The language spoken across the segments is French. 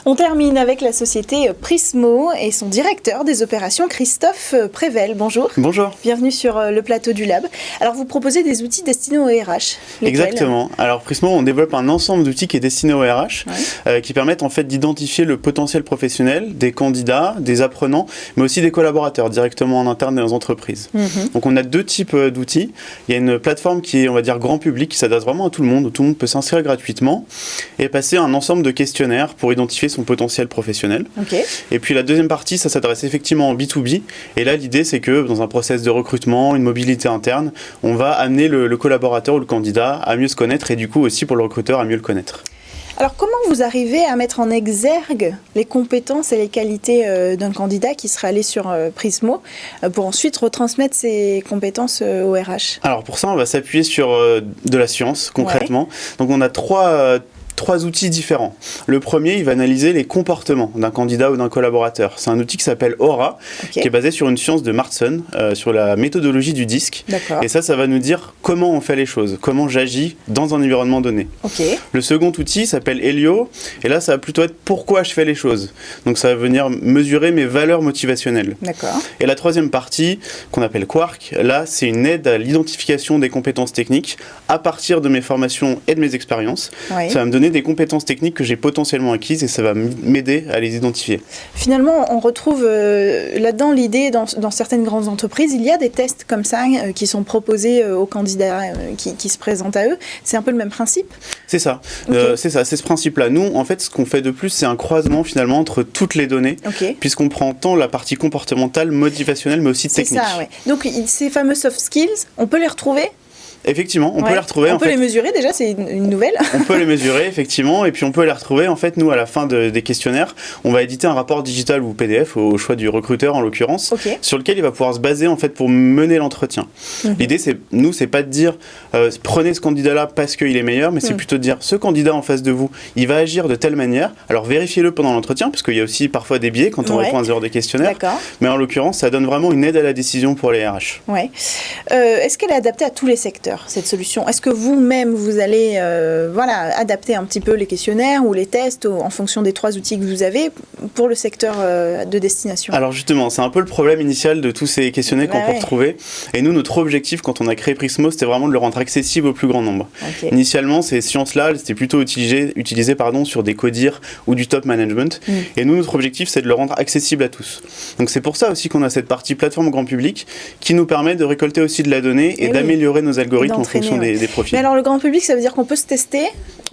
On termine avec la société Prismo et son directeur des opérations, Christophe Prével. Bonjour. Bonjour. Bienvenue sur le plateau du Lab. Alors, vous proposez des outils destinés aux RH. Lesquels ? Exactement. Alors, Prismo, on développe un ensemble d'outils qui est destiné aux RH, qui permettent en fait d'identifier le potentiel professionnel des candidats, des apprenants, mais aussi des collaborateurs directement en interne dans les entreprises. Donc, on a deux types d'outils. Il y a une plateforme qui est, on va dire, grand public, qui s'adresse vraiment à tout le monde, où tout le monde peut s'inscrire gratuitement et passer un ensemble de questionnaires pour identifier son potentiel professionnel. Et puis la deuxième partie, ça s'adresse effectivement en B2B. Et là, l'idée, c'est que dans un process de recrutement, une mobilité interne, on va amener le collaborateur ou le candidat à mieux se connaître et du coup aussi pour le recruteur à mieux le connaître. Alors, comment vous arrivez à mettre en exergue les compétences et les qualités d'un candidat qui sera allé sur Prismo pour ensuite retransmettre ses compétences au RH ? Alors, pour ça, on va s'appuyer sur de la science, concrètement. Donc, on a trois outils différents. Le premier, il va analyser les comportements d'un candidat ou d'un collaborateur. C'est un outil qui s'appelle Aura, qui est basé sur une science de Marston, sur la méthodologie du disque. Et ça va nous dire comment on fait les choses, comment j'agis dans un environnement donné. Le second outil s'appelle Helio, et là, ça va plutôt être pourquoi je fais les choses. Donc, ça va venir mesurer mes valeurs motivationnelles. Et la troisième partie, qu'on appelle Quark, là, c'est une aide à l'identification des compétences techniques à partir de mes formations et de mes expériences. Ça va me donner des compétences techniques que j'ai potentiellement acquises et ça va m'aider à les identifier. Finalement, on retrouve là-dedans l'idée, dans certaines grandes entreprises, il y a des tests comme ça qui sont proposés aux candidats qui se présentent à eux. C'est un peu le même principe ? C'est ça. C'est ce principe-là. Nous, en fait, ce qu'on fait de plus, c'est un croisement finalement entre toutes les données, puisqu'on prend tant la partie comportementale, motivationnelle, mais aussi technique. C'est ça, Donc, ces fameux soft skills, on peut les retrouver ? Effectivement, on peut les retrouver. On peut les mesurer déjà, c'est une nouvelle. On peut les mesurer, effectivement, et puis on peut les retrouver. En fait, nous, à la fin des questionnaires, on va éditer un rapport digital ou PDF, au choix du recruteur en l'occurrence, sur lequel il va pouvoir se baser en fait pour mener l'entretien. L'idée, c'est pas de dire prenez ce candidat-là parce qu'il est meilleur, mais c'est plutôt de dire ce candidat en face de vous, il va agir de telle manière. Alors vérifiez-le pendant l'entretien, parce qu'il y a aussi parfois des biais quand on répond à 0 des questionnaires. Mais en l'occurrence, ça donne vraiment une aide à la décision pour les RH. Est-ce qu'elle est adaptée à tous les secteurs, cette solution ? Est-ce que vous-même, vous allez adapter un petit peu les questionnaires ou les tests en fonction des 3 outils que vous avez pour le secteur de destination ? Alors justement, c'est un peu le problème initial de tous ces questionnaires qu'on peut retrouver. Et nous, notre objectif, quand on a créé Prismo, c'était vraiment de le rendre accessible au plus grand nombre. Initialement, ces sciences-là, c'était plutôt utilisées sur des CODIR ou du top management. Et nous, notre objectif, c'est de le rendre accessible à tous. Donc c'est pour ça aussi qu'on a cette partie plateforme grand public qui nous permet de récolter aussi de la donnée et d'améliorer nos algorithmes en fonction des profils. Mais alors le grand public, ça veut dire qu'on peut se tester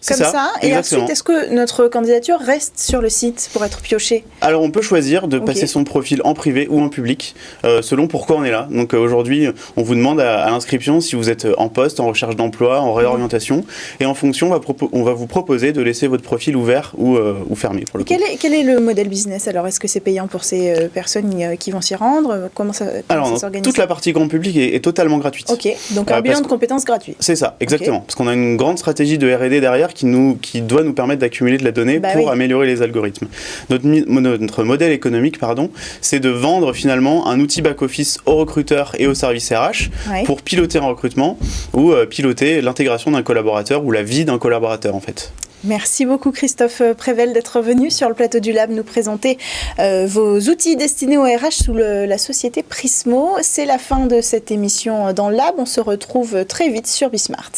comme ça et ensuite, est-ce que notre candidature reste sur le site pour être piochée ? Alors on peut choisir de passer son profil en privé ou en public, selon pourquoi on est là. Donc aujourd'hui, on vous demande à l'inscription si vous êtes en poste, en recherche d'emploi, en réorientation, et en fonction, on va vous proposer de laisser votre profil ouvert ou fermé. Pour le coup. Quel est le modèle business ? Alors est-ce que c'est payant pour ces personnes qui vont s'y rendre ? Comment ça s'organise ? Toute la partie grand public est totalement gratuite. Donc un bilan de compétences gratuit. C'est ça, exactement. Parce qu'on a une grande stratégie de R&D derrière qui doit nous permettre d'accumuler de la donnée pour améliorer les algorithmes. Notre modèle économique, c'est de vendre finalement un outil back-office aux recruteurs et aux services RH pour piloter un recrutement ou piloter l'intégration d'un collaborateur ou la vie d'un collaborateur en fait. Merci beaucoup Christophe Prével d'être venu sur le plateau du Lab nous présenter vos outils destinés aux RH sous la société Prismo. C'est la fin de cette émission dans le Lab. On se retrouve très vite sur Bismart.